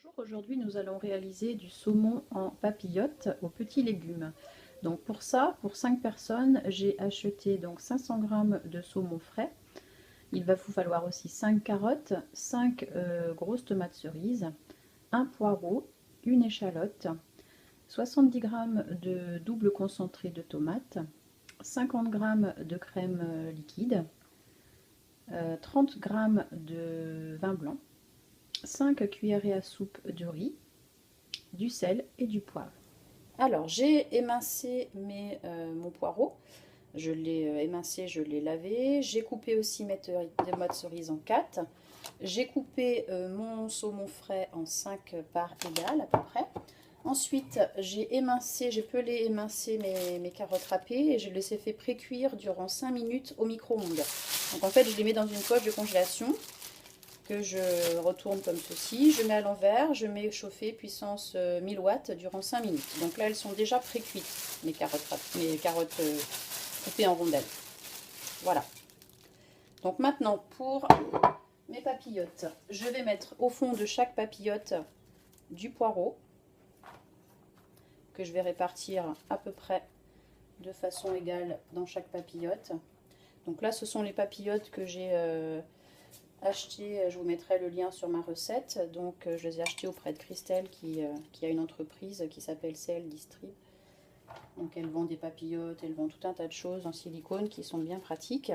Bonjour, aujourd'hui nous allons réaliser du saumon en papillote aux petits légumes. Donc pour ça, pour 5 personnes, j'ai acheté donc 500 g de saumon frais. Il va vous falloir aussi 5 carottes, 5 grosses tomates cerises, un poireau, une échalote, 70 g de double concentré de tomates, 50 g de crème liquide, 30 g de vin blanc, 5 cuillerées à soupe de riz, du sel et du poivre. Alors j'ai émincé mon poireau, je l'ai émincé, je l'ai lavé, j'ai coupé aussi mes tomates cerises en 4, j'ai coupé mon saumon frais en 5 parts égales à peu près. Ensuite j'ai pelé émincé mes carottes râpées et je les ai fait pré-cuire durant 5 minutes au micro-ondes. Donc en fait je les mets dans une poche de congélation que je retourne comme ceci, je mets à l'envers, je mets chauffer puissance 1000 watts durant 5 minutes. Donc là elles sont déjà pré-cuites, mes carottes coupées en rondelles. Voilà. Donc maintenant pour mes papillotes, je vais mettre au fond de chaque papillote du poireau que je vais répartir à peu près de façon égale dans chaque papillote. Donc là ce sont les papillotes que j'ai acheté, je vous mettrai le lien sur ma recette. Donc je les ai achetés auprès de Christelle qui a une entreprise qui s'appelle CL Distrib. Donc elle vend des papillotes, elle vend tout un tas de choses en silicone qui sont bien pratiques.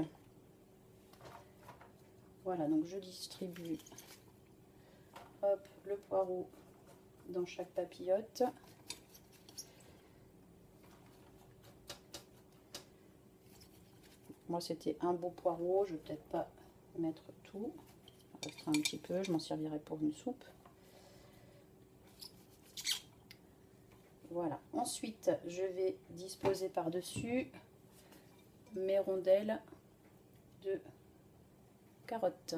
Voilà, donc je distribue le poireau dans chaque papillote. Moi c'était un beau poireau, je ne vais peut-être pas mettre tout. Il restera un petit peu, je m'en servirai pour une soupe. Voilà, ensuite je vais disposer par-dessus mes rondelles de carottes.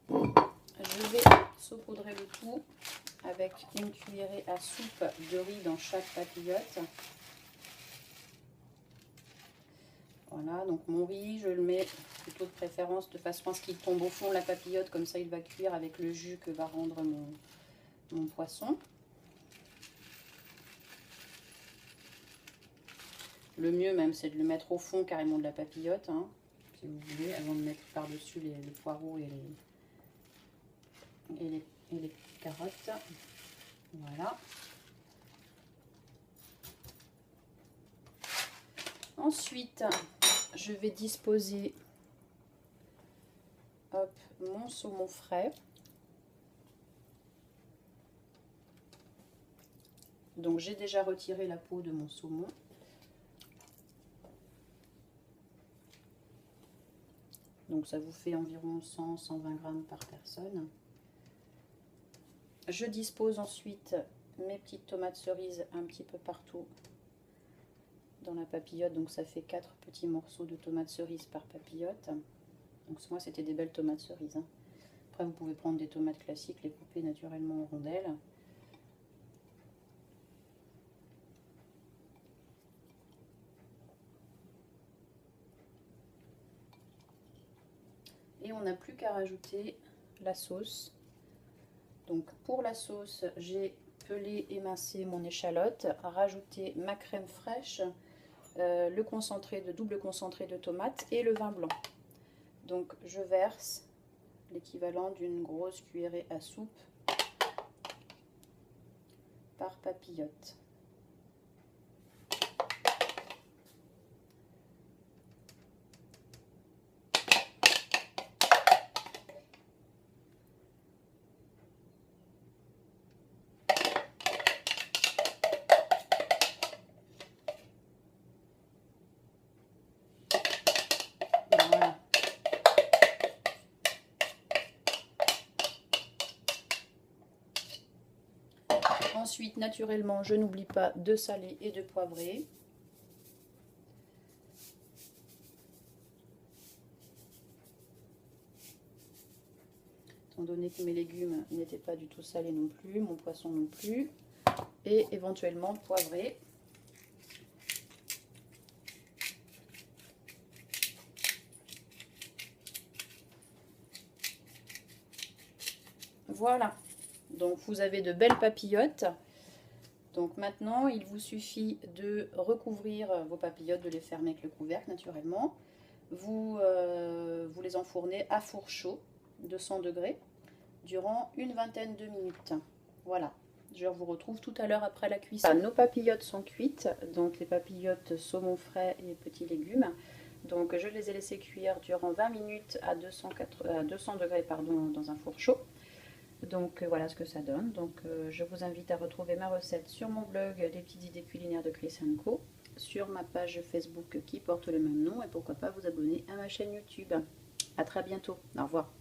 Je vais saupoudrer le tout avec une cuillerée à soupe de riz dans chaque papillote. Voilà, donc mon riz, je le mets plutôt de préférence de façon à ce qu'il tombe au fond de la papillote, comme ça il va cuire avec le jus que va rendre mon poisson. Le mieux même, c'est de le mettre au fond carrément de la papillote, hein, si vous voulez, avant de mettre par-dessus les poireaux et les carottes. Voilà. Ensuite, je vais disposer mon saumon frais. Donc j'ai déjà retiré la peau de mon saumon. Donc ça vous fait environ 100-120 grammes par personne. Je dispose ensuite mes petites tomates cerises un petit peu partout dans la papillote. Donc ça fait 4 petits morceaux de tomates cerises par papillote. Donc moi c'était des belles tomates cerises, hein. Après vous pouvez prendre des tomates classiques, les couper naturellement en rondelles. Et on n'a plus qu'à rajouter la sauce. Donc pour la sauce, j'ai pelé, émincé mon échalote, rajouté ma crème fraîche, le double concentré de tomates et le vin blanc. Donc je verse l'équivalent d'une grosse cuillerée à soupe par papillote. Voilà. Ensuite, naturellement, je n'oublie pas de saler et de poivrer. Étant donné que mes légumes n'étaient pas du tout salés non plus, mon poisson non plus, et éventuellement poivré. Voilà, Donc vous avez de belles papillotes. Donc maintenant, il vous suffit de recouvrir vos papillotes, de les fermer avec le couvercle naturellement. Vous les enfournez à four chaud, 200 degrés, durant une vingtaine de minutes. Voilà, je vous retrouve tout à l'heure après la cuisson. Nos papillotes sont cuites, donc les papillotes saumon frais et petits légumes. Donc je les ai laissés cuire durant 20 minutes à 200 degrés pardon, dans un four chaud. Donc voilà ce que ça donne. Donc je vous invite à retrouver ma recette sur mon blog Les petites idées culinaires de Chris & Co, sur ma page Facebook qui porte le même nom et pourquoi pas vous abonner à ma chaîne YouTube. A très bientôt. Au revoir.